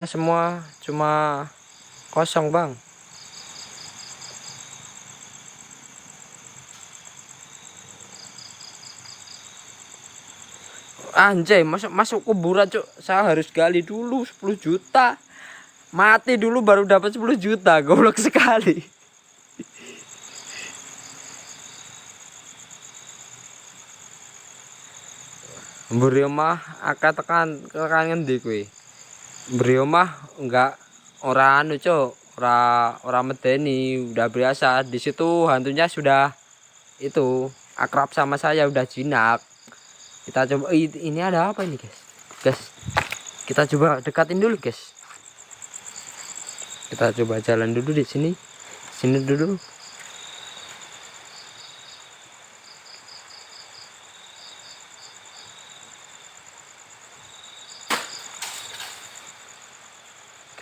semua cuma kosong bang. Anjay, masuk kuburan cuk. Saya harus gali dulu 10 juta. Mati dulu baru dapat 10 juta. Goblok sekali. Mburi omah akeh tekan ngendi kuwi. Mburi omah enggak ora anu cuk, ora medeni, udah biasa. Di situ hantunya sudah itu akrab sama saya, udah jinak. Kita coba ini ada apa ini, guys? Kita coba dekatin dulu, guys. Kita coba jalan dulu di sini. Sini dulu.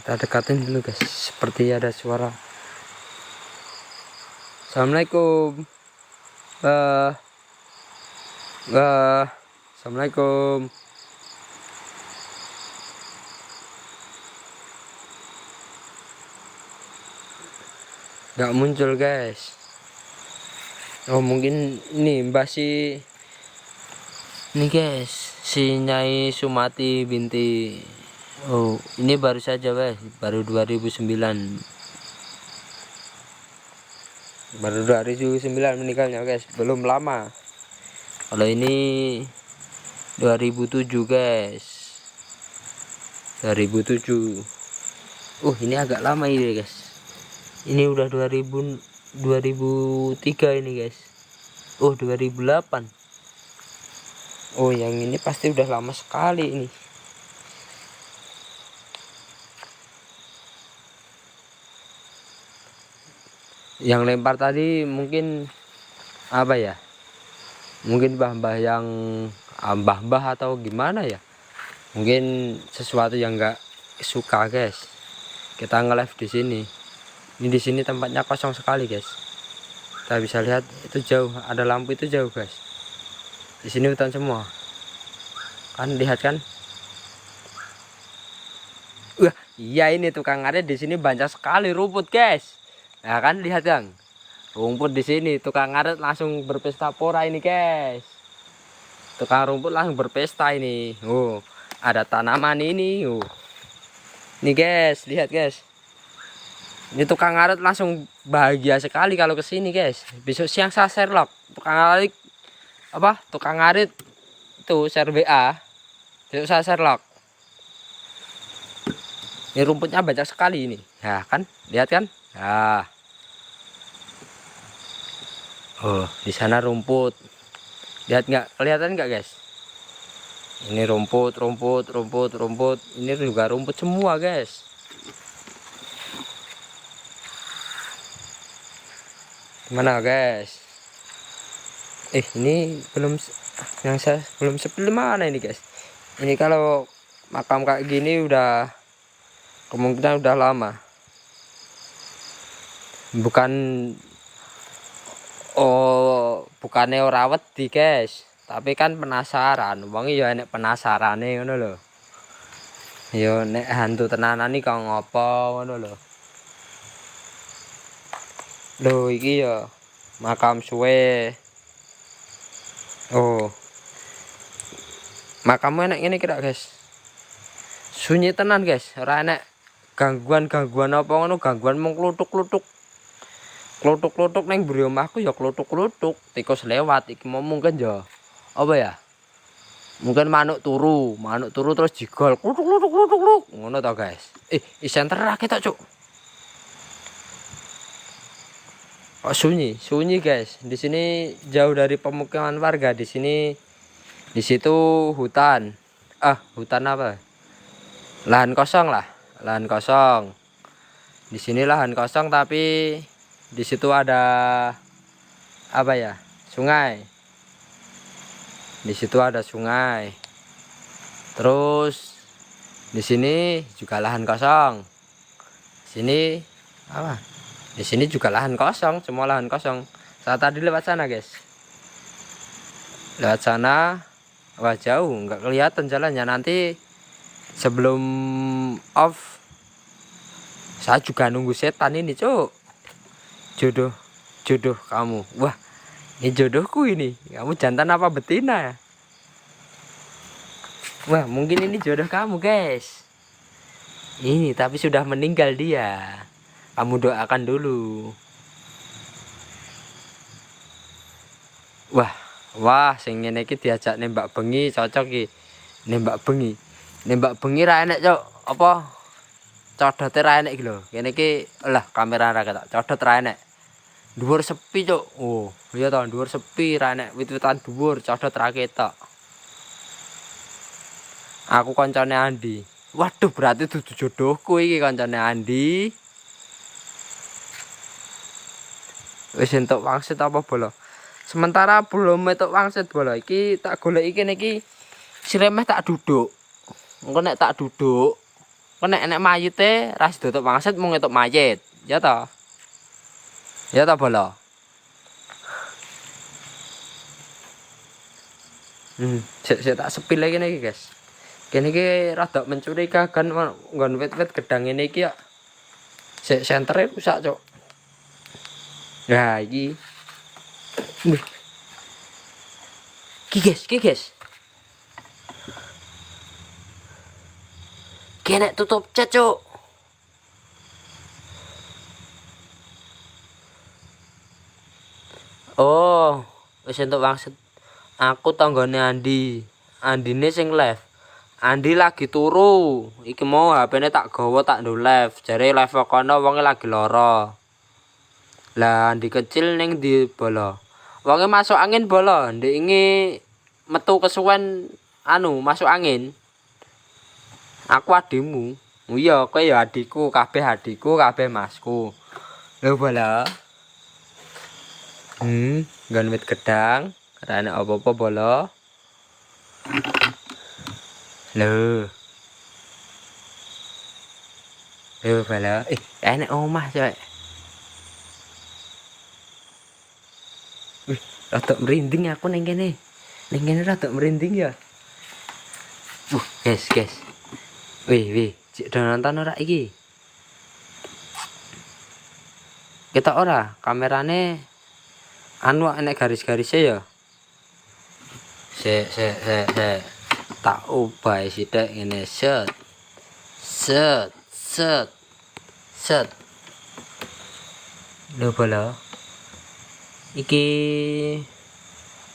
Kita dekatin dulu, guys. Seperti ada suara. Assalamualaikum. Assalamualaikum. Nggak muncul, guys. Oh, mungkin ini Mbak si ini, guys, si Nyai Sumati binti. Oh, ini baru saja, guys. Baru 2009. Baru 2009 meninggalnya, guys. Belum lama. Kalau ini 2007, guys. 2007. Ini agak lama ini, guys. Ini udah 2003 ini, guys. 2008. Yang ini pasti udah lama sekali ini. Yang lempar tadi mungkin apa ya? Mungkin mbah-mbah yang mbah-mbah atau gimana ya? Mungkin sesuatu yang enggak suka, guys. Kita nge-live di sini. Ini di sini tempatnya kosong sekali, guys. Kita bisa lihat itu jauh, ada lampu itu jauh, guys. Di sini hutan semua. Kan lihat kan? Iya, ini tukang ngarit di sini banyak sekali rumput, guys. Nah, kan lihat, Kang. Rumput di sini, tukang ngarit langsung berpesta pora ini, guys. Tukang rumput langsung berpesta ini. Ada tanaman ini. Nih, guys, lihat, guys. Ini tukang ngarit langsung bahagia sekali kalau kesini, guys. Besok siang saya Sherlock. Tukang ngarit itu share WA. Besok saya Sherlock. Ini rumputnya banyak sekali ini. Ya kan? Lihat kan? Nah. Di sana rumput. Lihat nggak? Kelihatan nggak, guys? Ini rumput. Ini juga rumput semua, guys. Mana, guys? Ini belum sebelum mana ini, guys? Ini kalau makam kayak gini udah kemungkinan udah lama. Bukannya ora wedi, guys, tapi kan penasaran. Wong ya nek penasarane ngono lho. Ya nek hantu tenanan iki kok ngopo ngono lho. Lho iki ya makam suwe. Makammu enak ngene kira, guys. Sunyi tenan, guys. Ora enak gangguan apa ngono, gangguan mung klutuk-klutuk. Klutuk-klutuk neng mburi omahku ya klutuk-klutuk. Tikus lewat iki mungkin ya. Apa ya? Mungkin manuk turu terus jigol. Klutuk-klutuk. Ngono to, guys. Isen terak ketok, Cuk. Sunyi, guys. Di sini jauh dari pemukiman warga. Di situ hutan. Hutan apa? Lahan kosong lah, lahan kosong. Di sini lahan kosong tapi di situ ada apa ya? Sungai. Di situ ada sungai. Terus di sini juga lahan kosong. Sini apa? Di sini juga lahan kosong, semua lahan kosong. Saat tadi lewat sana, guys. Lewat sana, wah jauh, nggak kelihatan jalannya. Nanti Sebelum off, saya juga nunggu setan ini, Cuk. Jodoh, jodoh kamu. Wah, ini jodohku ini. Kamu jantan apa betina? Wah, mungkin ini jodoh kamu, guys. Ini tapi sudah meninggal dia. Kamu doakan dulu. Wah, wah, sing ngene iki diajak nembak bengi cocok iki. Nembak bengi. Nembak bengi ra enek, Cuk. Apa? Codote ra enek iki lho. Kene iki lah kamera ra ketok. Codot ra enek. Dhuwur sepi, Cuk. Oh, iya to, dhuwur sepi ra enek wit-witan dhuwur, codot ra ketok. Aku koncone Andi. Waduh, berarti dudu jodohku iki koncone Andi. Wis entuk wangsit apa bola? Sementara belum metuk wangsit bola iki tak goleki kene iki siremeh tak duduk. Engko nek tak duduk, engko nek enek mayite ra sido wangsit mung entuk mayit. Ya toh? Ya toh bola. Sik tak sepil lagi nih guys. Kene iki rada mencurigakan nggon wit-wit gedang ini iki ya. Sik sentere rusak, Cuk. Nah, iki. Wih. Ki guys. Kene tutup cat, Cuk. Oh, wis entuk wangsit. Aku tanggane Andi. Andine sing live. Andi lagi turu. Iki mau HP-ne tak gawa tak ndo live. Jare live kono wonge lagi lara. Lah Andi kecil ning ndi bola. Wonge masuk angin bola. Ndek inge metu kesuwen masuk angin. Aku adimu. Iya, kowe ya adikku, kabeh masku. Lho bola. Nggon wit gedang. Ora enek apa-apa bola. Lho. Lho bola. Enek omah, Cuk. Wih, rada merinding aku ning kene. Ning kene rada merinding ya. Guys. Wih, cik do nonton ora iki? Kita ora, kamerane enek garis-garisnya ya. Sik. Tak ubah sithik ngene, set. Lho bola. Iki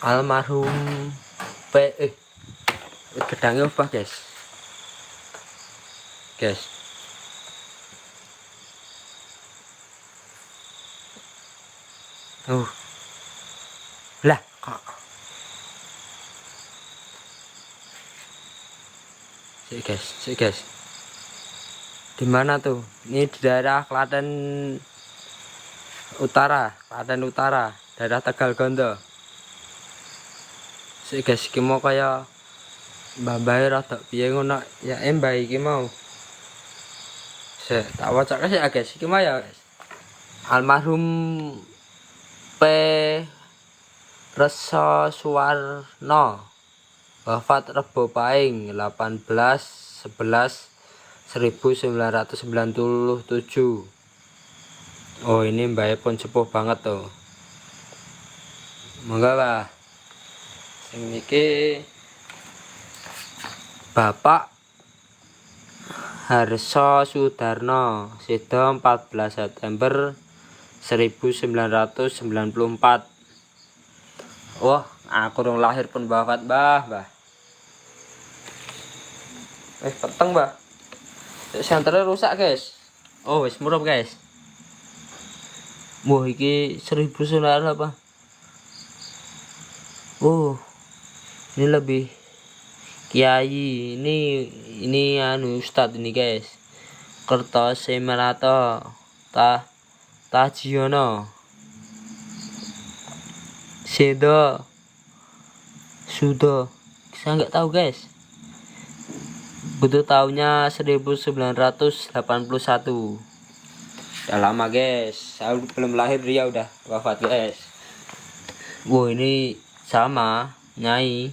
almarhum gedangnya ubah, guys. Lah kok sik guys. Di mana tuh? Ini di daerah Klaten Utara, daerah Tegal Gondo. Sik guys, iki mau kaya mbah-mbah rada piye ngono ya mbah iki mau. Sik tak wacake sik guys, iki mau ya guys. Almarhum P. Resa Suwarno wafat Rebo Pahing 18/11/1997. Oh, ini mbaknya pun sepuh banget tuh. Monggo lah. Sing iki Bapak Harso Sudarno, Sido 14 September 1994. Wah, aku rong lahir pun wafat, Mbah. Peteng, Mbah. Senternya rusak, guys. Oh, wis murup, guys. Wah, iki 1900 apa? Oh, ini lebih kiai. Ini ustadz ini, guys. Kertosemerato Tajiono Sedo Sudo. Saya nggak tahu, guys. Butuh tahunnya 1981. Udah lama, guys. Saya belum lahir dia udah wafat, guys. Wow, ini sama Nyai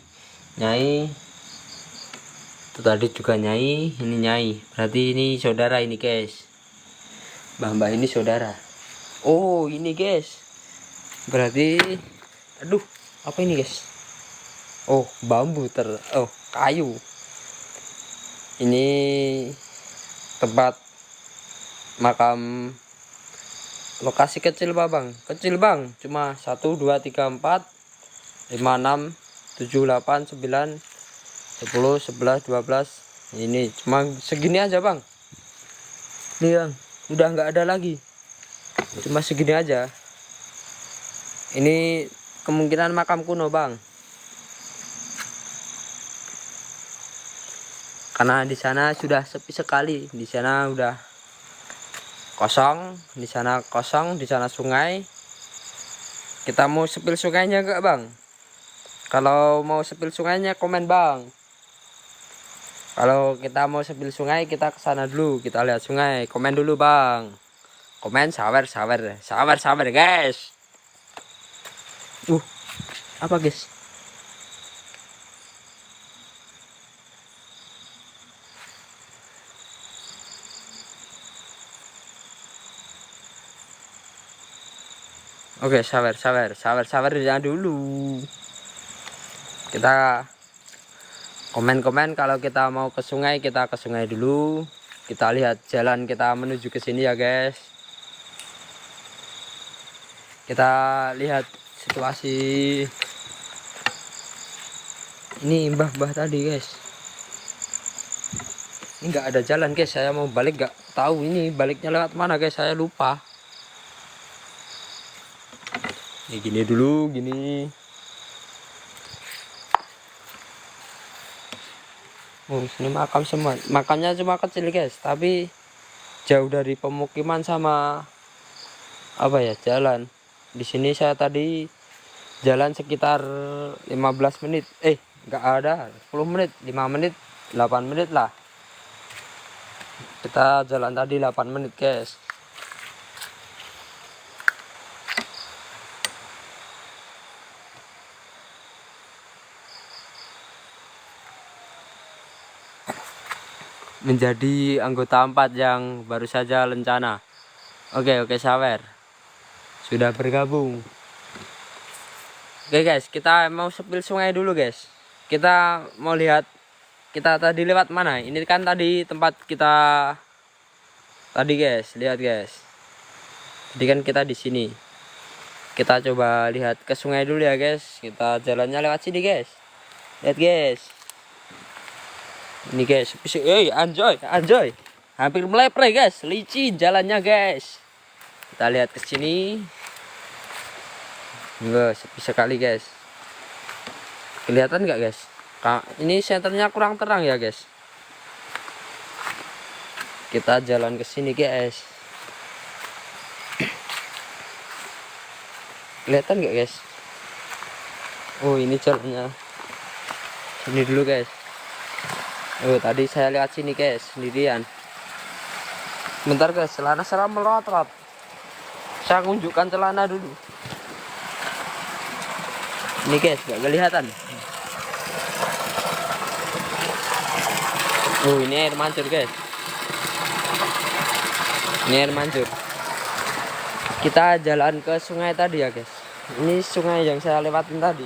Itu tadi juga Nyai, ini Nyai. Berarti ini saudara ini guys. Mbah ini saudara. Oh ini guys. Berarti, aduh, apa ini guys? Oh bambu kayu. Ini tempat makam. Lokasi kecil bang, kecil bang, cuma 1 2 3 4 5 6 7 8 9 10 11 12. Ini cuma segini aja bang. Nih bang, udah nggak ada lagi, cuma segini aja. Ini kemungkinan makam kuno bang, karena di sana sudah sepi sekali. Di sana udah kosong, di sana kosong, di sana sungai. Kita mau sepil sungainya enggak bang? Kalau mau sepil sungainya komen bang. Kalau kita mau sepil sungai kita ke sana dulu, kita lihat sungai. Komen dulu bang. Komen sawer guys. Apa guys? Oke, sawer jangan dulu. Kita komen kalau kita mau ke sungai, kita ke sungai dulu. Kita lihat jalan kita menuju ke sini ya guys. Kita lihat situasi. Ini mbah tadi guys. Ini nggak ada jalan guys. Saya mau balik nggak tahu ini baliknya lewat mana guys. Saya lupa. Ini gini dulu, gini. Oh, ini makam semua. Makamnya cuma kecil guys, tapi jauh dari pemukiman sama apa ya, jalan. Di sini saya tadi jalan sekitar 15 menit. Enggak ada, 10 menit, 5 menit, 8 menit lah. Kita jalan tadi 8 menit guys. Menjadi anggota 4 yang baru saja lencana. Oke sawer sudah bergabung. Oke guys, kita mau sepil sungai dulu guys. Kita mau lihat kita tadi lewat mana. Ini kan tadi tempat kita tadi guys, lihat guys. Jadi kan kita di sini. Kita coba lihat ke sungai dulu ya guys. Kita jalannya lewat sini guys. Lihat guys. Ini guys, anjoy. Hampir melepre guys, licin jalannya guys. Kita lihat ke sini. Enggak, sepi sekali guys. Kelihatan nggak guys? Ini senternya kurang terang ya guys. Kita jalan ke sini guys. Kelihatan nggak guys? Oh ini jalannya. Ini dulu guys. Tadi saya lihat sini guys, sendirian. Bentar guys, celana saya melotot. Saya tunjukkan celana dulu. Ini guys, gak kelihatan. Ini air mancur guys. Ini air mancur. Kita jalan ke sungai tadi ya guys. Ini sungai yang saya lewatin tadi.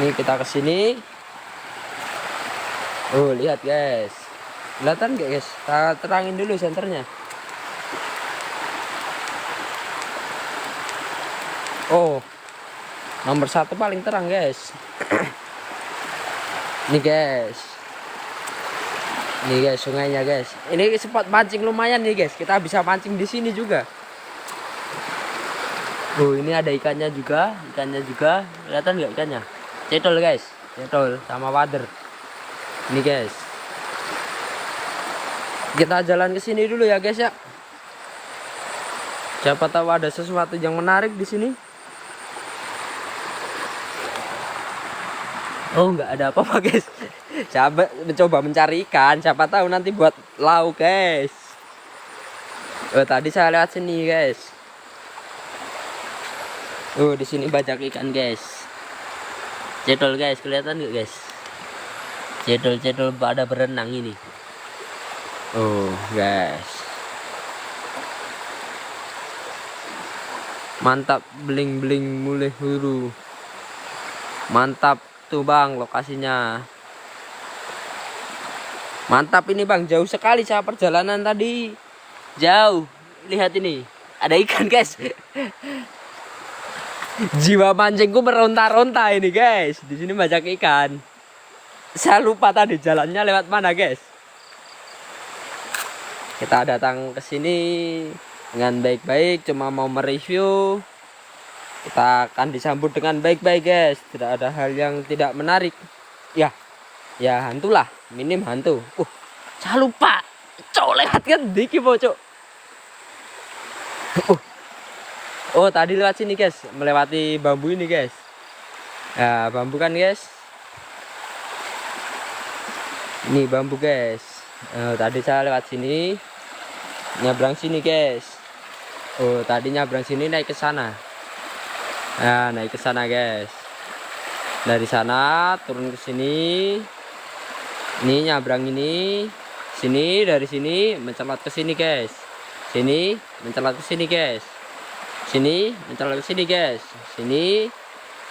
Ini kita ke sini. Lihat guys. Kelihatan gak guys? Kita terangin dulu senternya. Nomor 1 paling terang guys. Ini guys. Ini guys sungainya guys. Ini spot mancing lumayan nih guys. Kita bisa mancing di sini juga. Ini ada ikannya juga. Kelihatan gak ikannya? Cetol guys. Cetol sama wader. Ini guys. Kita jalan ke sini dulu ya guys ya. Siapa tahu ada sesuatu yang menarik di sini. Nggak ada apa-apa guys. Saya mencoba mencari ikan. Siapa tahu nanti buat lauk guys. Tadi saya lewat sini guys. Di sini banyak ikan guys. Cetol guys, kelihatan nggak guys? Cedol-cedol pada berenang ini. Oh guys, mantap, bling bling mulai huru, mantap tuh bang lokasinya. Mantap ini bang, jauh sekali saya perjalanan tadi. Jauh. Lihat ini, ada ikan guys. Jiwa mancingku meronta-ronta ini guys. Di sini banyak ikan. Saya lupa tadi jalannya lewat mana guys. Kita datang ke sini dengan baik-baik, cuma mau mereview. Kita akan disambut dengan baik-baik guys. Tidak ada hal yang tidak menarik. Ya, ya hantulah, minim hantu. Saya lupa. Cok lewat kan diki cok. Oh tadi lewat sini guys, melewati bambu ini guys. Nah bambu kan guys. Ini bambu guys. Tadi saya lewat sini, nyabrang sini guys. Oh tadi nyabrang sini naik ke sana. Nah naik ke sana guys. Dari sana turun ke sini. Ini nyabrang ini. Sini dari sini mencelat ke sini guys. Sini mencelat ke sini guys. Sini mencelat ke sini guys. Sini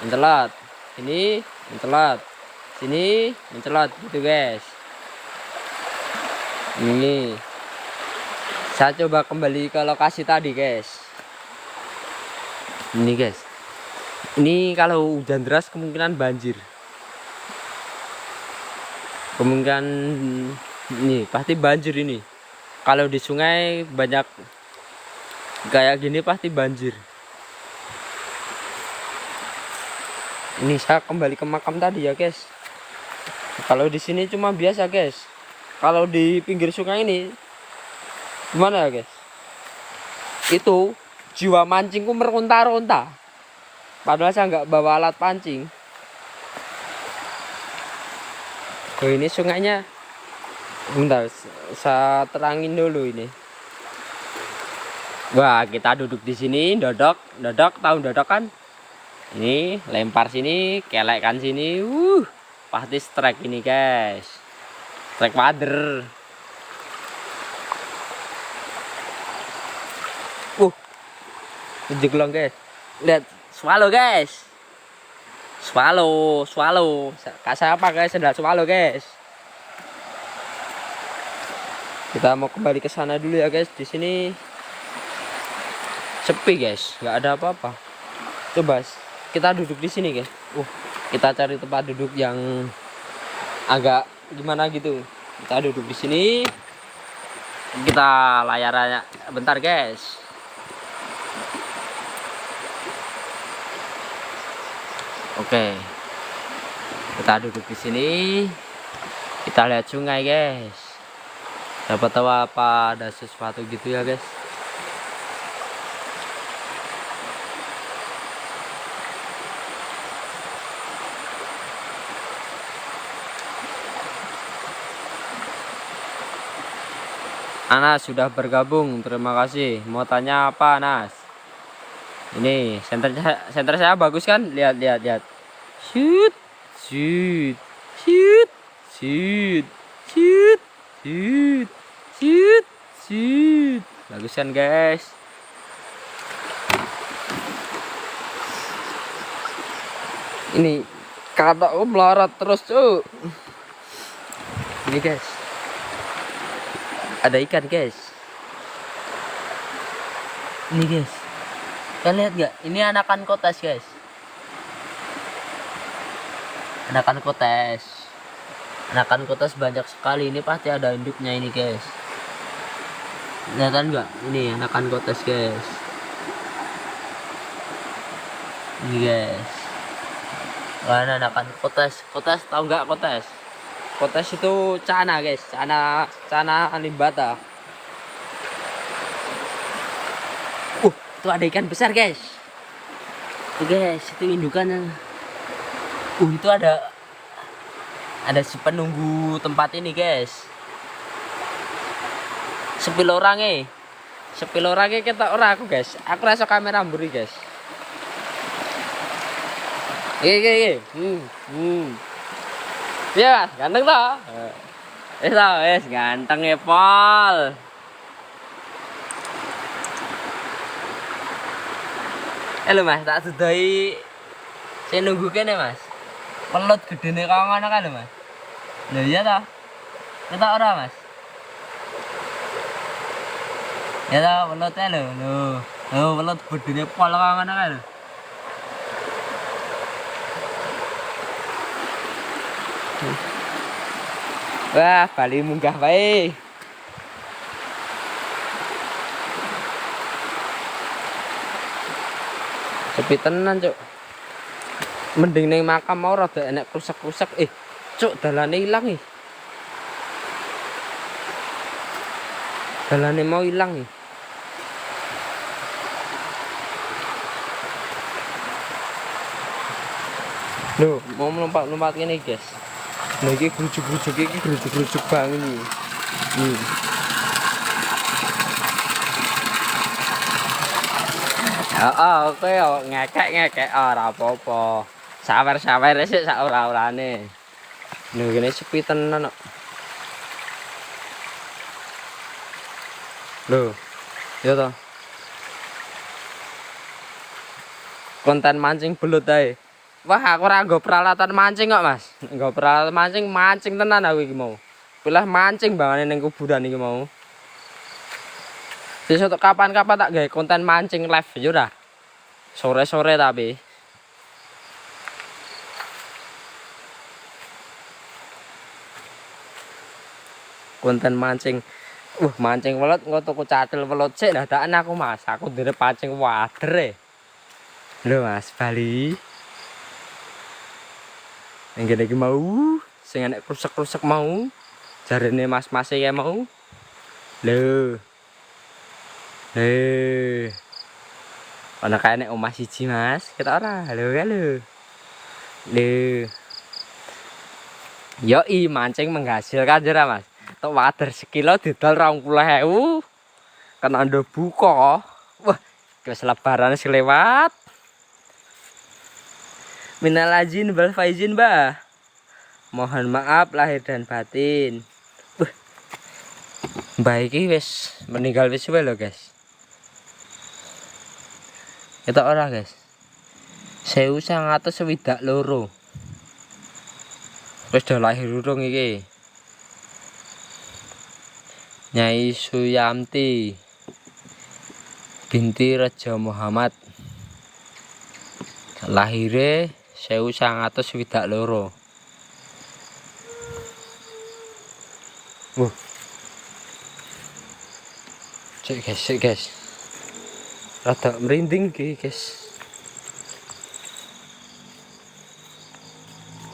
mencelat. Sini mencelat. Sini mencelat gitu guys. Ini saya coba kembali ke lokasi tadi guys. Ini guys, ini kalau hujan deras kemungkinan banjir, kemungkinan ini pasti banjir ini. Kalau di sungai banyak kayak gini pasti banjir. Ini saya kembali ke makam tadi ya guys. Kalau di sini cuma biasa guys. Kalau di pinggir sungai ini gimana ya guys? Itu jiwa mancingku meronta-ronta. Padahal saya nggak bawa alat pancing. Oh ini sungainya. Bentar, saya terangin dulu ini. Wah kita duduk di sini, dodok, tahu dodok kan? Ini lempar sini, kelekkan sini. Pasti strike ini guys. Strike wader. Jeglong guys. Lihat swallow guys. Swallow. Saya pakai sendal swallow guys. Kita mau kembali ke sana dulu ya guys. Di sini sepi guys, nggak ada apa-apa. Coba kita duduk di sini guys. Kita cari tempat duduk yang agak gimana gitu. Kita duduk di sini. Kita layarannya bentar guys. Oke. Kita duduk di sini. Kita lihat sungai guys. Dapat tahu apa ada sesuatu gitu ya guys. Anas sudah bergabung, terima kasih. Mau tanya apa Anas? Ini senter saya bagus kan? Lihat. Shoot. Bagus kan guys? Ini kata melarat terus tuh. Ini guys. Ada ikan guys. Ini guys, kalian lihat gak? Ini anakan kotes guys. Anakan kotes banyak sekali. Ini pasti ada induknya ini guys. Kelihatan nggak? Ini anakan kotes guys. Ini guys. Mana anakan kotes? Kotes tahu nggak kotes? Kotes itu cana guys, cana limbata. Itu ada ikan besar guys. Itu guys, itu indukannya. Itu ada si penunggu tempat ini guys. Sepilorangnya kita ora aku guys. Aku rasa kamera mburi guys. Iya, Mas, ganteng toh? Wis ganteng ya, Pol. Lho Mas, tak sudahi saya nunggu kene Mas. Pelut gedene kok ngono kan lho Mas. Lho iya toh? Ketok ora Mas? Ya toh pelutnya lho, pelut gedene pol kok ngono kan lho. Wah, Bali munggah bae. Sepi tenan, Cuk. Mending ning makam mau rada enek rusak-rusak. Cuk, dalane ilang nih. Dalane mau ilang nih. Loh, mau lompat ini, guys. Nah, ini gerujuk banget nih. Nih. Oke, ngekek ora apa-apa. Sawer-sawer sik sak ora-orane. Lho, kene sepi tenan kok. Lho. Ya toh. Konten mancing belut ae. Wah, aku ora nggo peralatan mancing kok, Mas. Nggo peralatan mancing tenan aku iki mau. Pilah mancing bangane ning kuburan iki mau. Sesuk kapan-kapan tak gawe konten mancing live yo ora. Sore-sore tapi. Konten mancing. Mancing welut engko tuku catel welut sik dadakan aku, Mas. Aku ndere pancing wader. Lho, Mas, Bali. Yang gini mau sing enek krusek-krusek mau jarene mas-mas ya mau lho ana kae nek omah siji Mas kita ora lho yo mancing menghasilkan jera Mas tok wader sekilo didol 20.000 kan ando buka wah wis lebaran wis lewat. Minal aizin wal faizin, Mbah. Mohon maaf lahir dan batin. Mbah iki wis meninggal wis wae lho, guys. Kita ora, guys. 1962. Wis do lahir urung iki. Nyai Suyamti binti Raja Muhammad. Lahire 1962. Cek guys. Rada merinding iki, guys.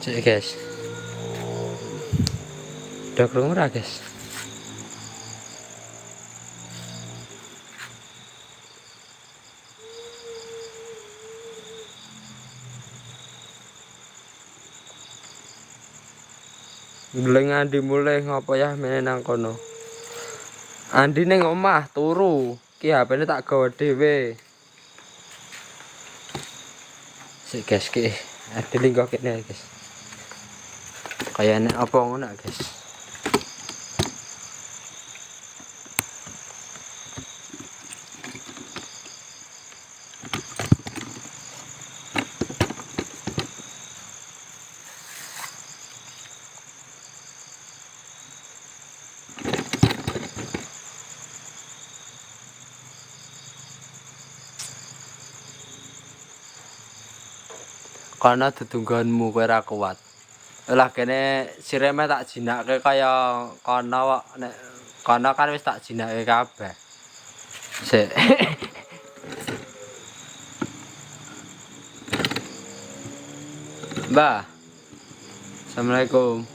Cek guys. Udah krungu ora, guys? Geleng Andi mulai ngapa ya mene nang kono. Andi ning omah turu. Ki HP-ne tak gawa dhewe. Sik guys ki. Adi linggo kene guys. Kayane apa ngono guys. Karena dedungganmu kowe ora kuat. Lah kene sireme tak jinake kaya kono kok nek kono kan wis tak jinake kabeh. Sik. Mbah. Assalamualaikum.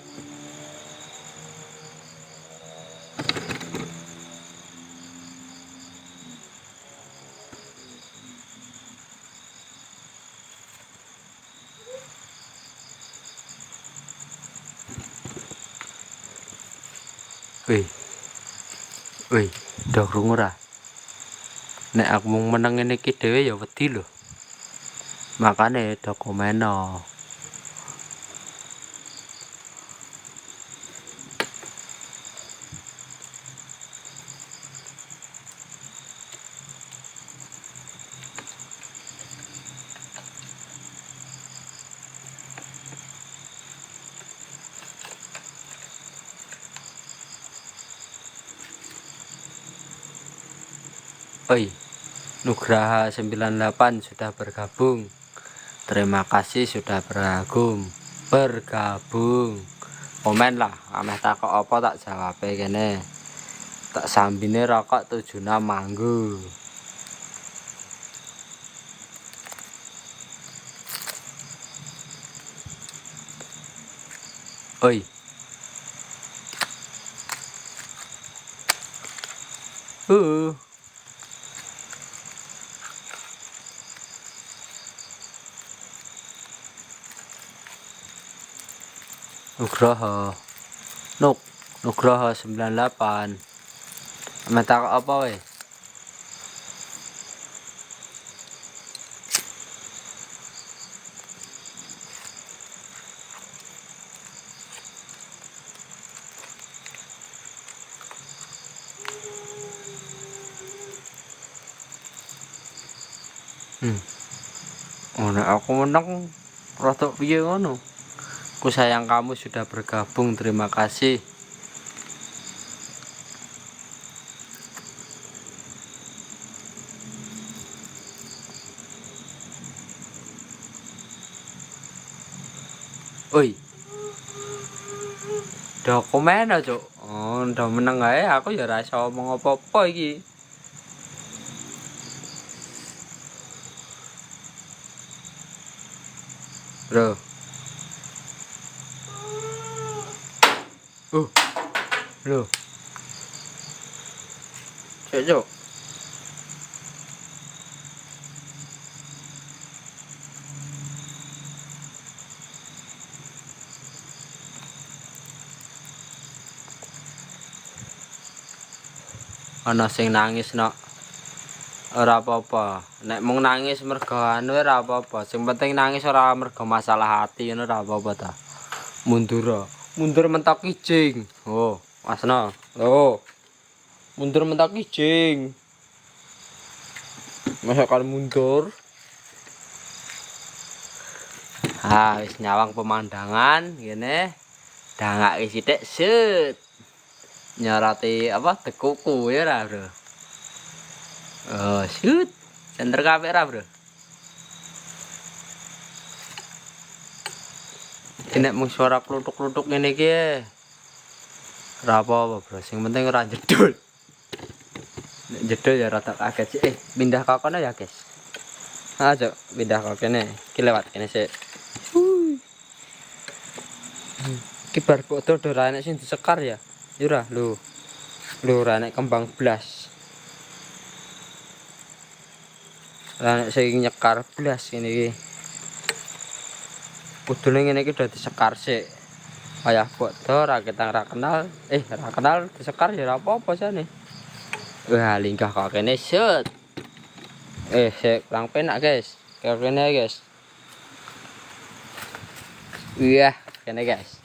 Wih, udah krungu ora? Nek aku mau meneng ngene iki dhewe ya wedi lho. Makane do komeno. Oi, Nugraha 98 sudah bergabung. Terima kasih sudah bergabung. Komen lah, ameh takok apa tak jawab kene. Tak sambine rokok 76 manggu. Oi. Uh. Nugroho. Nugroho 98. Ameh takok apa we? Oh, nek aku menang rada piye ngono. Ku sayang kamu sudah bergabung, terima kasih. Oi, dokumen aja. Oh, udah menang ae, aku ya ra iso omong apa-apa iki. Bro. Loh. Cuk. Ana sing nangis nok. Ora apa-apa. Nek mung nangis mergo anu ora apa-apa. Sing penting nangis ora mergo masalah hati ngono ora apa-apa ta. Mundur mentok kijing. Oh, Masno. Oh. Mundur mentok kijing. Masa kan mundur. Ah, wis nyawang pemandangan ngene. Dangake sithik set. Nyoroti apa tekuku ya ra, Bro. Oh, shoot. Center kabeh ra, Bro. Nek mung suara kluthuk-kluthuk ngene iki ora apa-apa, Bro. Sing penting ora jedul. Nek jedul ya rada kaget sih. Pindah ke kono ya, guys. Ayo pindah ke kene. Iki lewat kene sik. Iki bar foto ora enek sing disekar ya. Yura, lho. Lho ora enek kembang blas. Ora enek sing nyekar blas ngene iki. Kudune ngene iki udah disekar sik. Ayah foto ra ketang ra kenal. Ra kenal disekar ya ora apa-apa jane. Wah, linggah kok kene set. Sik kurang penak, guys. Kayak kene, guys. Iya, kene, guys.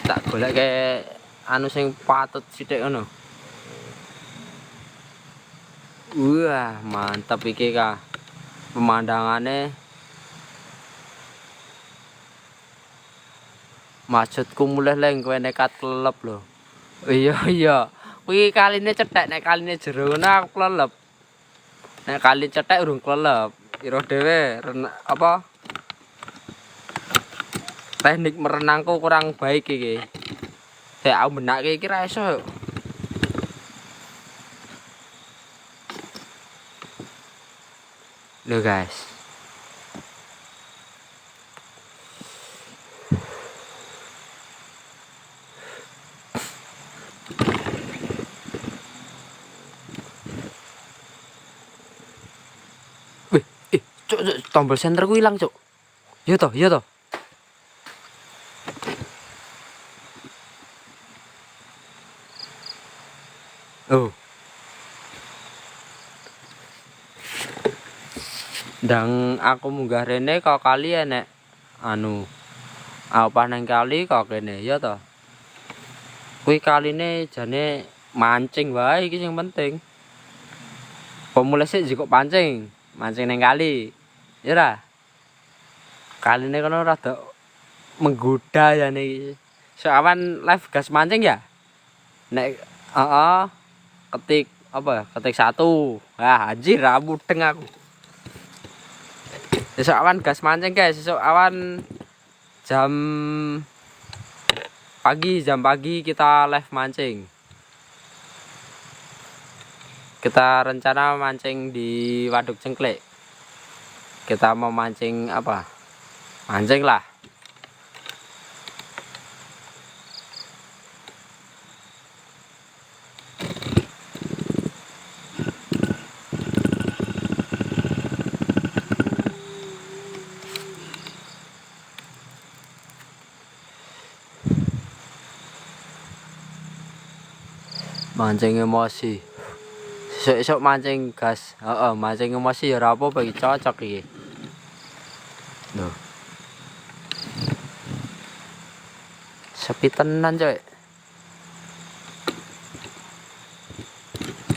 Tak golek ke anu sing patut sithik ngono. Wah, mantap iki Kak. Pemandangane maksudku mulih leng kowe nekat klelep lho. Iya. Kuwi kaline cethek nek kaline jero ngono aku klelep. Nek kali cethek urung klelep. Ira dhewe apa? Teknik merenangku kurang baik iki. Sik aku benake iki ra iso. Loh guys. Wih, cuk, tombol senterku ilang, cuk. Iya toh. Oh. Ndang aku munggah rene kok kali enek anu. Apa nang kali kok kene ya toh. Kuwi kaline jane mancing wae iki sing penting. Pemulih sik jiko mancing nang kali. Ya ora? Kaline kono rada menggoda jane iki. Soawan live gas mancing ya? Nek ketik apa ketik 1. Ah anjir mudeng aku. Besok awan gas mancing guys, besok awan jam pagi kita live mancing. Kita rencana mancing di Waduk Cengklek. Kita mau mancing apa? Mancing lah. Mancing emosi. Esuk mancing gas. Heeh, mancing emosi ya ora apa-apa iki cocok iki. Loh. Sepi tenan, coy.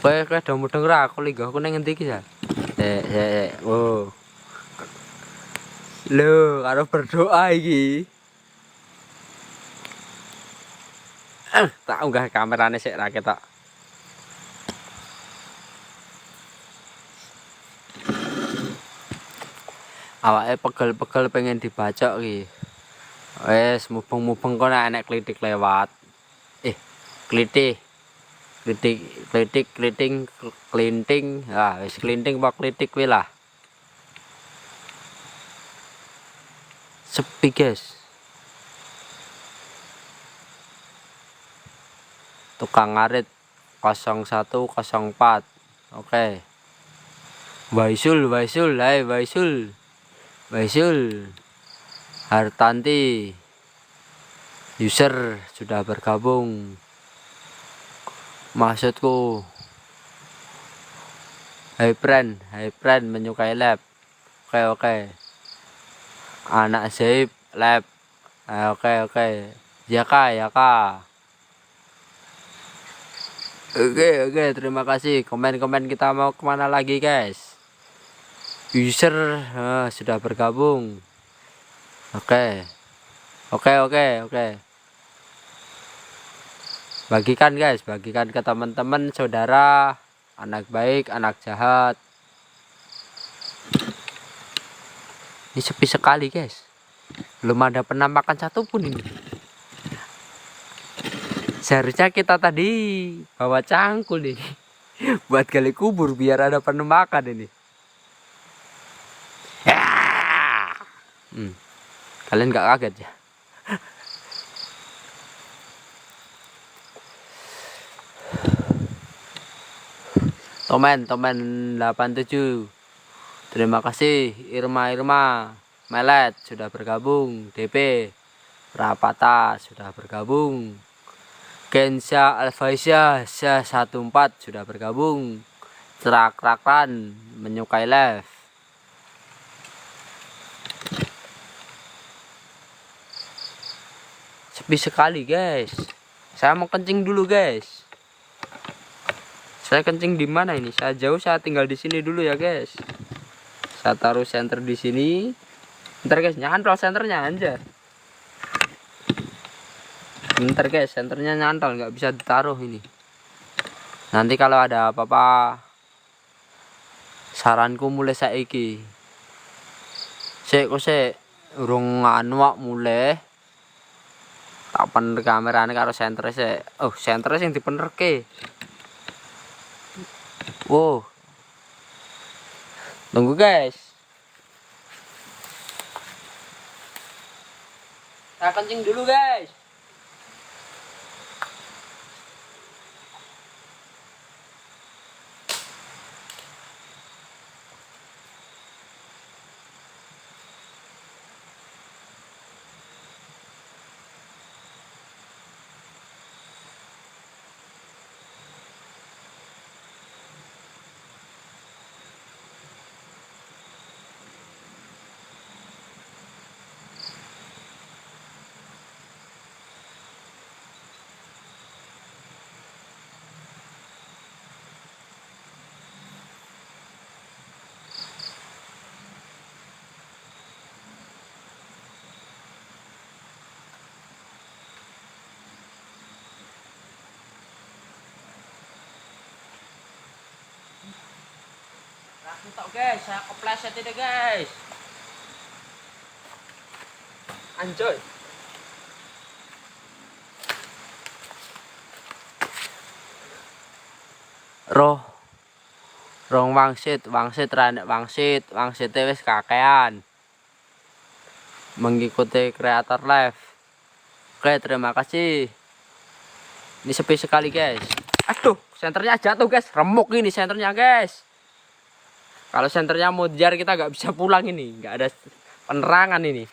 Kowe do mudeng ra aku linggohku ning endi iki ya? Oh. Lho, karo berdoa iki. Tak unggah kamerane sik ra ketok. Awake pegel-pegel pengen dibacok iki. Wes mubeng-mubeng kok nek enek klitik lewat. Klitik. Kliting. Klinting. Ah, wis klinting apa klitik kuwi lah. Sepi, guys. Tukang ngarit 0104. Oke. Waisul. Hartanti. User sudah bergabung. Maksudku Hai friend menyukai lab. Oke. Anak Zaib lab. Oke. Ya kak. Oke, terima kasih. Komen kita mau kemana lagi guys? User sudah bergabung. Oke. Bagikan guys, ke teman-teman, saudara, anak baik, anak jahat. Ini sepi sekali guys. Belum ada penampakan satupun ini. Seharusnya kita tadi bawa cangkul ini buat gali kubur biar ada penampakan ini. Kalian gak kaget ya? Tomen 87. Terima kasih Irma Melet sudah bergabung. DP Rapata sudah bergabung. Gensha Alfaisya 14 sudah bergabung. Cerak-rakan menyukai live. Sepi sekali guys. Saya mau kencing dulu guys. Saya kencing di mana ini? Saya jauh, saya tinggal di sini dulu ya guys. Saya taruh senter di sini. Bentar guys, nyantol senternya anjir. Bentar guys, senternya nyantol, nggak bisa ditaruh ini. Nanti kalau ada apa-apa, saranku mulai saiki. Sik urung anu mulai. Tak pener kamerane karo sentere sik. Oh, sentere sing dipenerke. Wow. Tunggu guys. Saya kencing dulu guys. Langsung tok guys, saya kepleset ini guys. Anjoy. Roh, rong wangsit ranek wangsit wis kakean. Mengikuti kreator live. Oke, terima kasih. Ini sepi sekali guys. Aduh, senternya jatuh guys. Remuk ini senternya guys. Kalau senternya mau jar kita nggak bisa pulang ini. Nggak ada penerangan ini.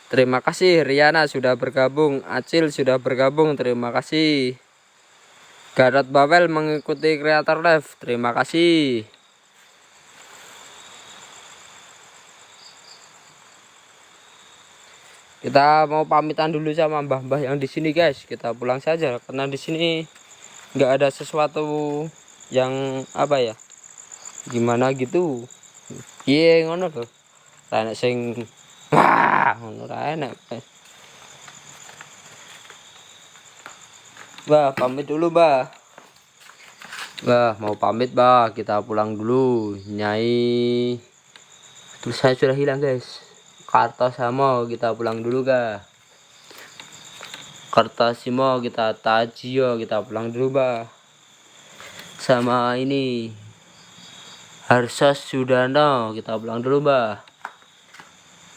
Terima kasih Riana sudah bergabung. Acil sudah bergabung. Terima kasih. Garot Bawel mengikuti kreator live. Terima kasih. Kita mau pamitan dulu sama mbah-mbah yang di sini guys. Kita pulang saja karena di sini nggak ada sesuatu yang apa ya? Gimana gitu. Iya ngono loh. Enak sing wah, ngono ra enak. Bah, pamit dulu, Bah. Bah, mau pamit, Bah. Kita pulang dulu. Nyai terus saya sudah hilang, guys. Kartosamo kita pulang dulu ga. Kartosimo kita tajio kita pulang dulu bah. Sama ini Harsa Sudarno kita pulang dulu bah.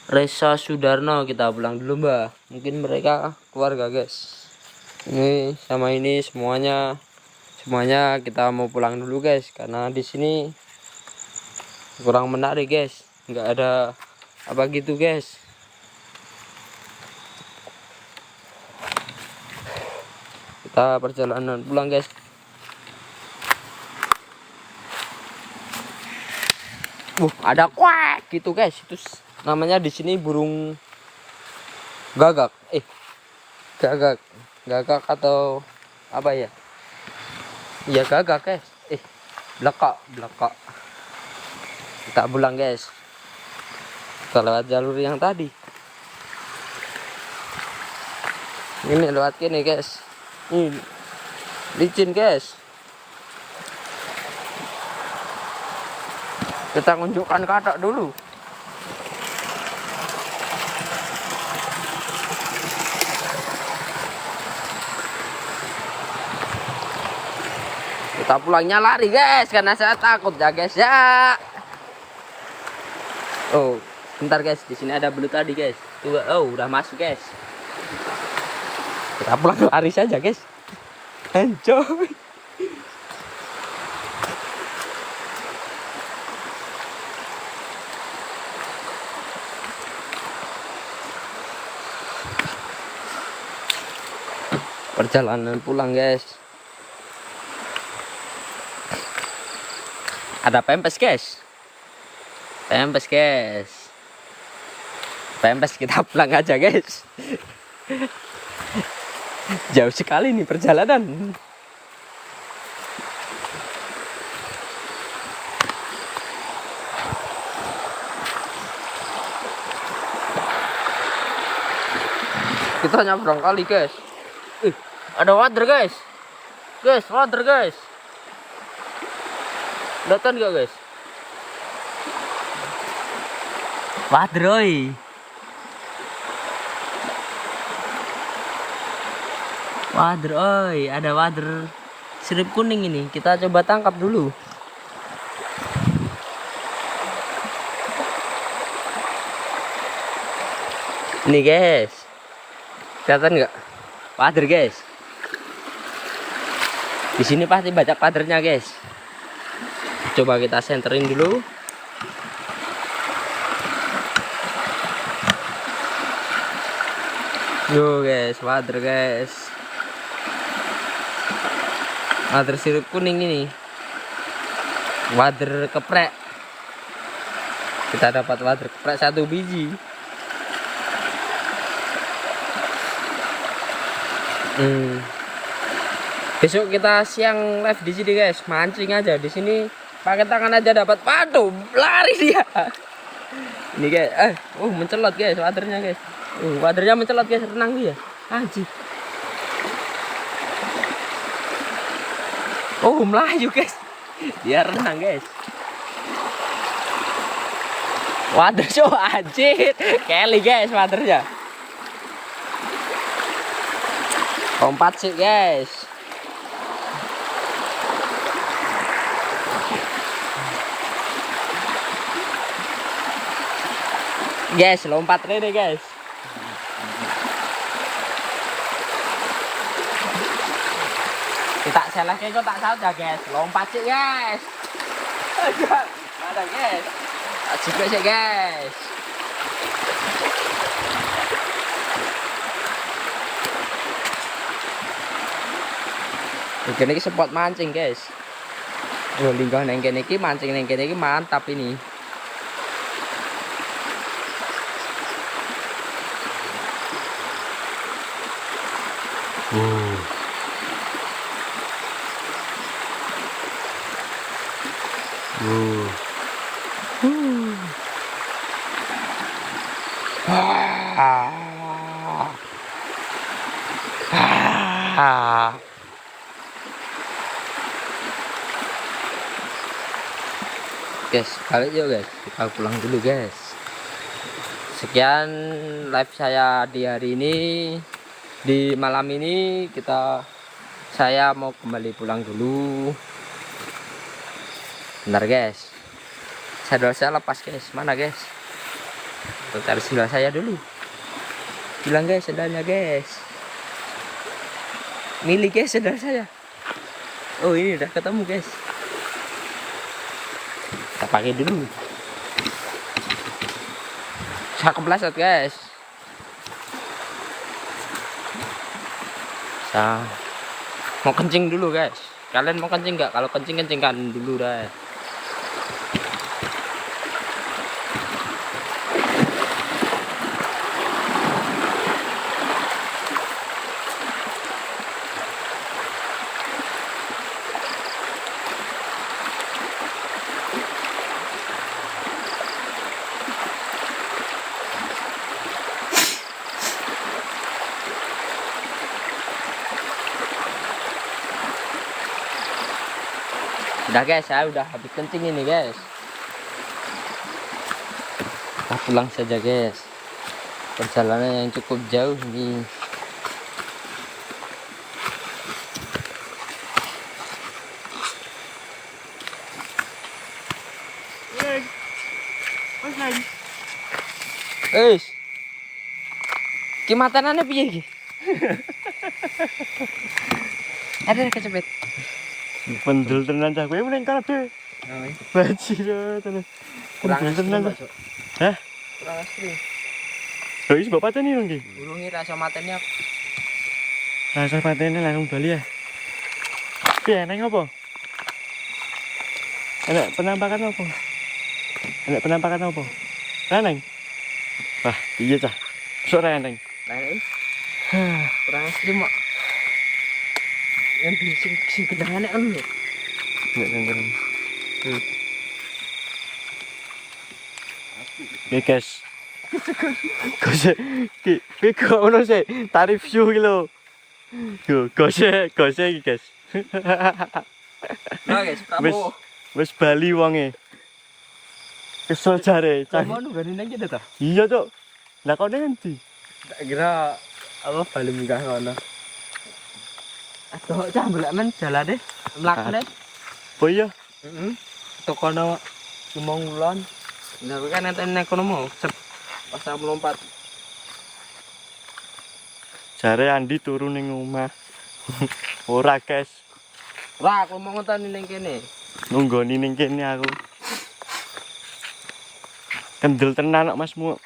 Resa Sudarno kita pulang dulu bah. Mungkin mereka keluarga guys. Ini sama ini semuanya kita mau pulang dulu guys karena di sini kurang menarik guys. Nggak ada apa gitu guys. Kita perjalanan pulang guys. Ada kuak gitu guys. Itu namanya di sini burung gagak. Gagak atau apa ya? Ya gagak guys. Blekok. Kita pulang guys. Kita lewat jalur yang tadi. Ini lewat gini guys. Ini licin guys. Kita tunjukkan katak dulu. Kita pulangnya lari guys karena saya takut ya guys ya. Oh, bentar guys, di sini ada belut tadi guys. Tuh, oh udah masuk guys. Kita pulang lari saja guys. Enjoy. Perjalanan pulang guys. Ada pempes guys. Pempes kita pulang aja guys. Jauh sekali nih perjalanan. Kita nyabrang kali guys. Ada water guys. Water guys. Datang gak guys? Water oi. Wader oi, ada wader sirip kuning ini. Kita coba tangkap dulu. Ini guys. Kelihatan nggak? Wader guys. Di sini pasti banyak wadernya guys. Coba kita senterin dulu. Yo guys, wader guys. Wader sirup kuning ini. Wader keprek. Kita dapat wader keprek 1 biji. Besok kita siang live di sini guys, mancing aja di sini. Pakai tangan aja dapat. Waduh, lari dia. Ini guys, mencelot guys wadernya guys. Wadernya mencelot guys, renang dia. Anjir. Oh, Melayu guys. Dia renang guys. Wader show anjir. Kelly guys wadernya. Lompat sih guys. Guys, lompat ini guys. Tak salah kayak kok tak salah ya guys. Lompat sih guys. Ada guys. Juga sih guys. Ini spot mancing guys. Oh, linggah neng kene iki mancing neng kene iki mantap ini. Guys, balik yuk guys, kita pulang dulu guys. Sekian live saya di hari ini, di malam ini saya mau kembali pulang dulu. Bentar guys, sandal saya lepas guys, mana guys? Cari sandal saya dulu. Bilang guys sandalnya guys. Milik guys sandal saya. Oh ini udah ketemu guys. Kita pakai dulu. Saya kepleset guys. Saya mau kencing dulu guys. Kalian mau kencing nggak? Kalau kencing kencingkan dulu dah. Udah guys, saya udah habis kencing ini guys. Kita pulang saja guys. Perjalanan yang cukup jauh nih. Ki matanane piye iki? Ada kecepet. Pendel tenan cah kowe meneng kabeh. Bajir tenan. Kurang tenan. Masuk. Hah? Kurang asli. Lho iki mbok pateni lho iki. Ulungi rasa mateni aku. Rasa pateni langsung bali ya. Piye neng apa? Ada penampakan apa? Ada penampakan apa? Neng. Wah, iya cah. Sok neng. Lain. Kurang asli mak. Yang sing kedangane anu lho. Nek neng. Oke guys. Gose ki kok ono sih tarif view iki lho. Yo, gose iki guys. Nah guys, Wis bali wonge. Kesel jare. Kamu nunggani nang kene ta? Iya, Cuk. Lah kok nang ndi? Tak kira apa bali munggah kono. Aduh, cah golek men jalane mlakune. Oh iya. Heeh. Tokono ngomong ulon. Nah, kan enten nek kono mau pas aku lompat. Jare Andi turu ning omah. Ora, guys. Wah, aku mau ngontoni ning kene. Nunggoni ning kene aku. Kendel tenan kok Masmu.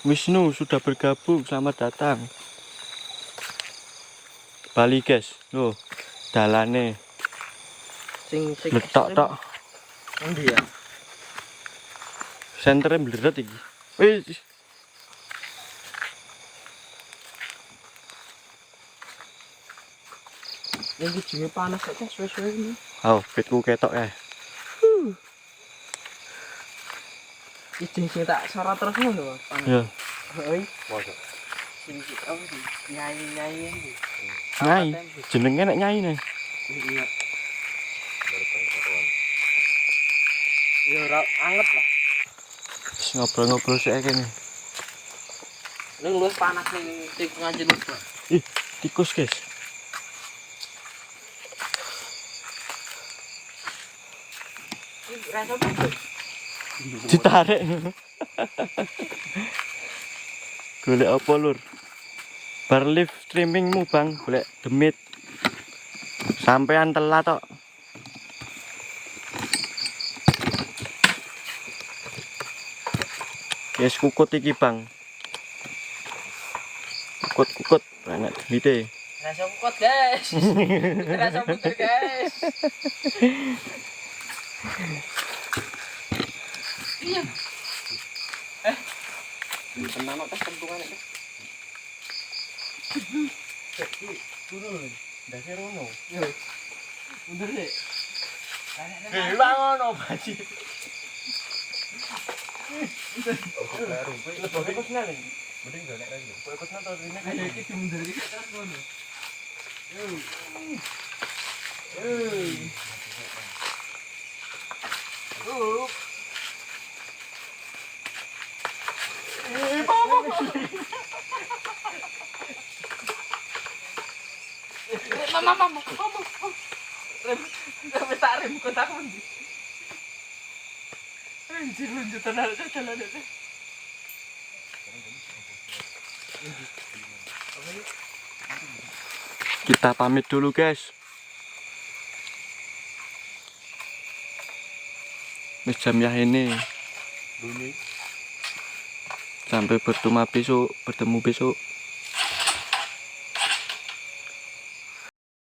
Wisnu sudah bergabung, selamat datang. Bali guys, loh, dalane Sing letok tok. Endi ya? Sentere bleret iki. Wis. Iki jenenge panas kok suwe-suwe ini. Oh, pitku ketok ya. Ijing sing tak sorot terus ngono, Pak. Ya. Oi, Mosok. sing apa sih? Nyai-nyai iki. Nyai. Jenenge nek nyai ne. Iya. Ya ora anget lah. Wis ngobrol-ngobrol sik kene. Ning luwih panas ning tikungan jeneng. Ih, tikus, guys. Iki rasa apa? Ditarik. Golek apa, Lur? Bar live streamingmu, Bang. Golek demit. Sampean telat tok. Yes, kukut iki, Bang. Kukut banget demite. Rasa kukut, guys. Rasa puter, guys. Iya. Tenang kok tentungan iki. Dulu lho. Ndase rono. Yo. Mundur sik. Dewa ngono, Baji. Lebih ikut senang nih. Mending golek lagi. Ikut senang terus ini. Ayo iki mundur iki terus ngono. Yo. Oh. Mama. Rem tarik kok tak mandi. Anjir lanjutan aja jalan aja. Kita pamit dulu, guys. Wis jam ya ini. Sampai bertemu besok.